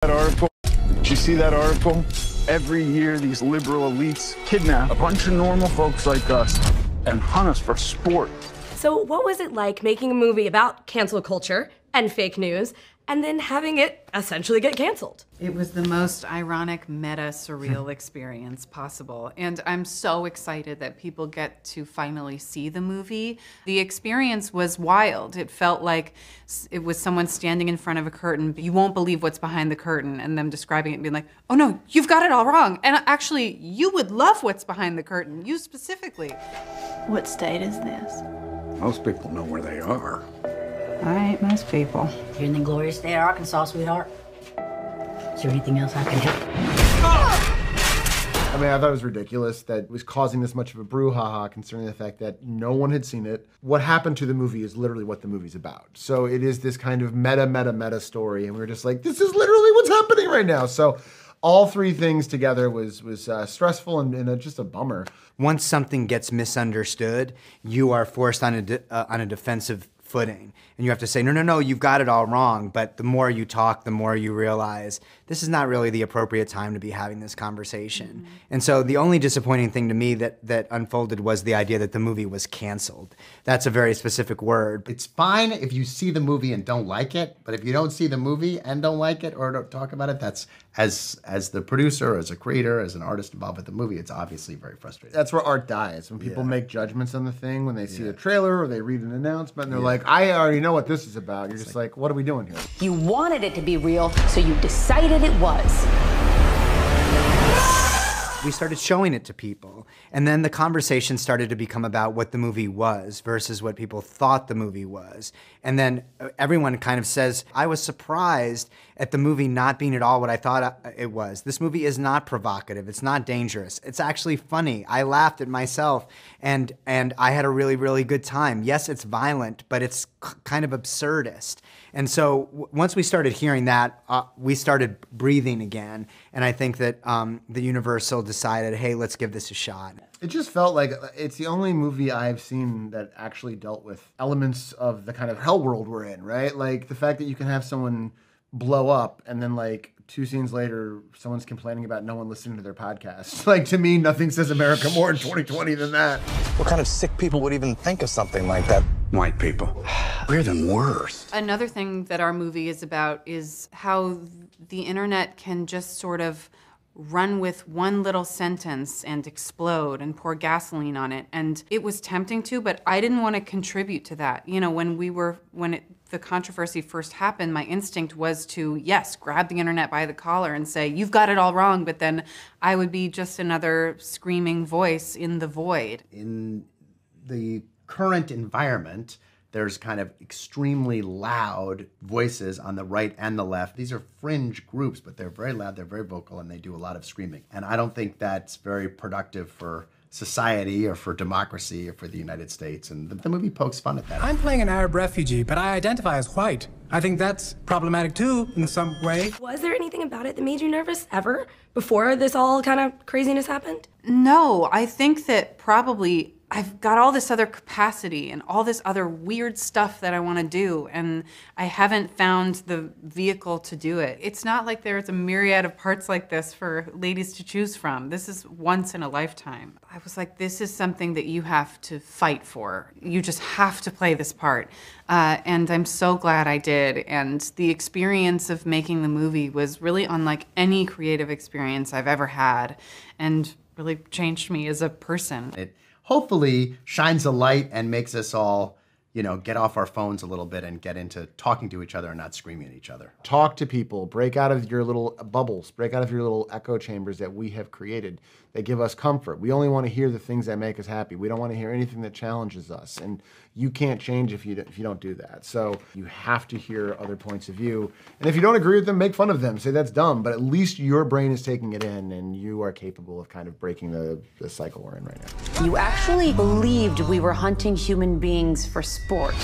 That article? Did you see that article? Every year, these liberal elites kidnap a bunch of normal folks like us and hunt us for sport. So what was it like making a movie about cancel culture and fake news and then having it essentially get canceled? It was the most ironic, meta, surreal experience possible. And I'm so excited that people get to finally see the movie. The experience was wild. It felt like it was someone standing in front of a curtain. You won't believe what's behind the curtain, and them describing it and being like, oh no, you've got it all wrong. And actually, you would love what's behind the curtain, you specifically. What state is this? Most people know where they are. All right, most people. You're in the glorious state of Arkansas, sweetheart. Is there anything else I can help? I mean, I thought it was ridiculous that it was causing this much of a brouhaha concerning the fact that no one had seen it. What happened to the movie is literally what the movie's about. So it is this kind of meta story, and we were just like, this is literally what's happening right now. So all three things together was stressful and just a bummer. Once something gets misunderstood, you are forced on a defensive footing. And you have to say, no, you've got it all wrong. But the more you talk, the more you realize this is not really the appropriate time to be having this conversation. Mm-hmm. And so the only disappointing thing to me that unfolded was the idea that the movie was canceled. That's a very specific word. It's fine if you see the movie and don't like it, but if you don't see the movie and don't like it or don't talk about it, that's, as the producer, as a creator, as an artist involved with the movie, it's obviously very frustrating. That's where art dies, when people make judgments on the thing, when they see a trailer or they read an announcement and they're like, I already know what this is about. You're just like, what are we doing here? You wanted it to be real, so you decided it was. We started showing it to people, and then the conversation started to become about what the movie was versus what people thought the movie was. And then everyone kind of says, I was surprised at the movie not being at all what I thought it was. This movie is not provocative, it's not dangerous, it's actually funny. I laughed at myself, and I had a really, really good time. Yes, it's violent, but it's kind of absurdist. And so once we started hearing that, we started breathing again. And I think that the Universal decided, hey, let's give this a shot. It just felt like it's the only movie I've seen that actually dealt with elements of the kind of hell world we're in, right? Like the fact that you can have someone blow up and then like 2 scenes later, someone's complaining about no one listening to their podcast. Like, to me, nothing says America more in 2020 than that. What kind of sick people would even think of something like that? White people. We're the worst. Another thing that our movie is about is how the internet can just sort of run with one little sentence and explode and pour gasoline on it. And it was tempting to, but I didn't want to contribute to that. You know, when the controversy first happened, my instinct was to, yes, grab the internet by the collar and say, you've got it all wrong, but then I would be just another screaming voice in the void. In the current environment, there's kind of extremely loud voices on the right and the left. These are fringe groups, but they're very loud, they're very vocal, and they do a lot of screaming. And I don't think that's very productive for society or for democracy or for the United States. And the movie pokes fun at that. I'm playing an Arab refugee, but I identify as white. I think that's problematic too, in some way. Was there anything about it that made you nervous ever before this all kind of craziness happened? No, I think that probably I've got all this other capacity and all this other weird stuff that I want to do, and I haven't found the vehicle to do it. It's not like there's a myriad of parts like this for ladies to choose from. This is once in a lifetime. I was like, this is something that you have to fight for. You just have to play this part. And I'm so glad I did. And the experience of making the movie was really unlike any creative experience I've ever had, and really changed me as a person. It hopefully shines a light and makes us all, you know, get off our phones a little bit and get into talking to each other and not screaming at each other. Talk to people, break out of your little bubbles, break out of your little echo chambers that we have created that give us comfort. We only want to hear the things that make us happy. We don't want to hear anything that challenges us. And you can't change if you don't do that. So you have to hear other points of view. And if you don't agree with them, make fun of them. Say that's dumb, but at least your brain is taking it in and you are capable of kind of breaking the cycle we're in right now. You actually believed we were hunting human beings for sport.